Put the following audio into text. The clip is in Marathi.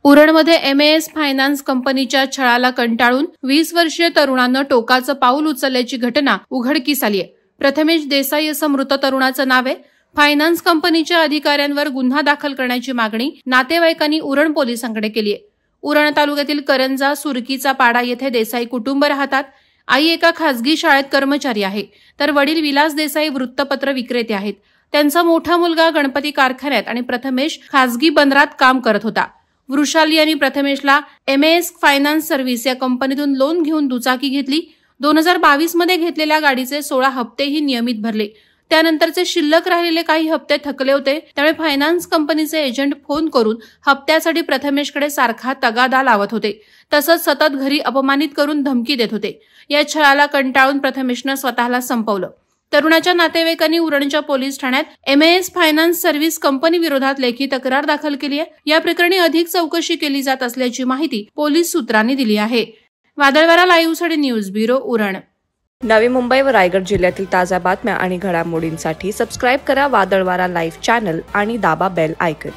उरणमध्ये एमएएस फायनान्स कंपनीच्या छळाला कंटाळून 20 वर्षीय तरुणानं टोकाचं पाऊल उचलल्याची घटना उघडकीस आली आहे। प्रथमेश देसाई असं मृत तरुणाचं नाव आहे। फायनान्स कंपनीच्या अधिकाऱ्यांवर गुन्हा दाखल करण्याची मागणी नातेवाईकांनी उरण पोलिसांकडे केली आहे। उरण तालुक्यातील करंजा सुरकीचा पाडा येथे देसाई कुटुंब राहतात। आई एका खासगी शाळेत कर्मचारी आहे, तर वडील विलास देसाई वृत्तपत्र विक्रेते आहेत। त्यांचा मोठा मुलगा गणपती कारखान्यात आणि प्रथमेश खासगी बंदरात काम करत होता। वृषाली यांनी प्रथमेशला एमएएस फायनान्स सर्व्हिस या कंपनीतून लोन घेऊन दुचाकी घेतली। 2022 मध्ये घेतलेल्या गाडीचे 16 हप्तेही नियमित भरले। त्यानंतरचे शिल्लक राहिलेले काही हप्ते थकले होते, त्यामुळे फायनान्स कंपनीचे एजंट फोन करून हप्त्यासाठी प्रथमेशकडे सारखा तगादा लावत होते। तसंच सतत घरी अपमानित करून धमकी देत होते। या छळाला कंटाळून प्रथमेशने स्वतःला संपवलं। तरुणाच्या नातेवाईकांनी उरणच्या पोलीस ठाण्यात एमएएस फायनान्स सर्व्हिस कंपनी विरोधात लेखी तक्रार दाखल केली आहे। या प्रकरणी अधिक चौकशी केली जात असल्याची माहिती पोलीस सूत्रांनी दिली आहे। वादळवारा लाईव्हसाठी न्यूज ब्युरो उरण। नवी मुंबई व रायगड जिल्ह्यातील ताज्या बातम्या आणि घडामोडींसाठी सबस्क्राईब करा वादळवारा लाईव्ह चॅनल आणि दाबा बेल आयकॉन।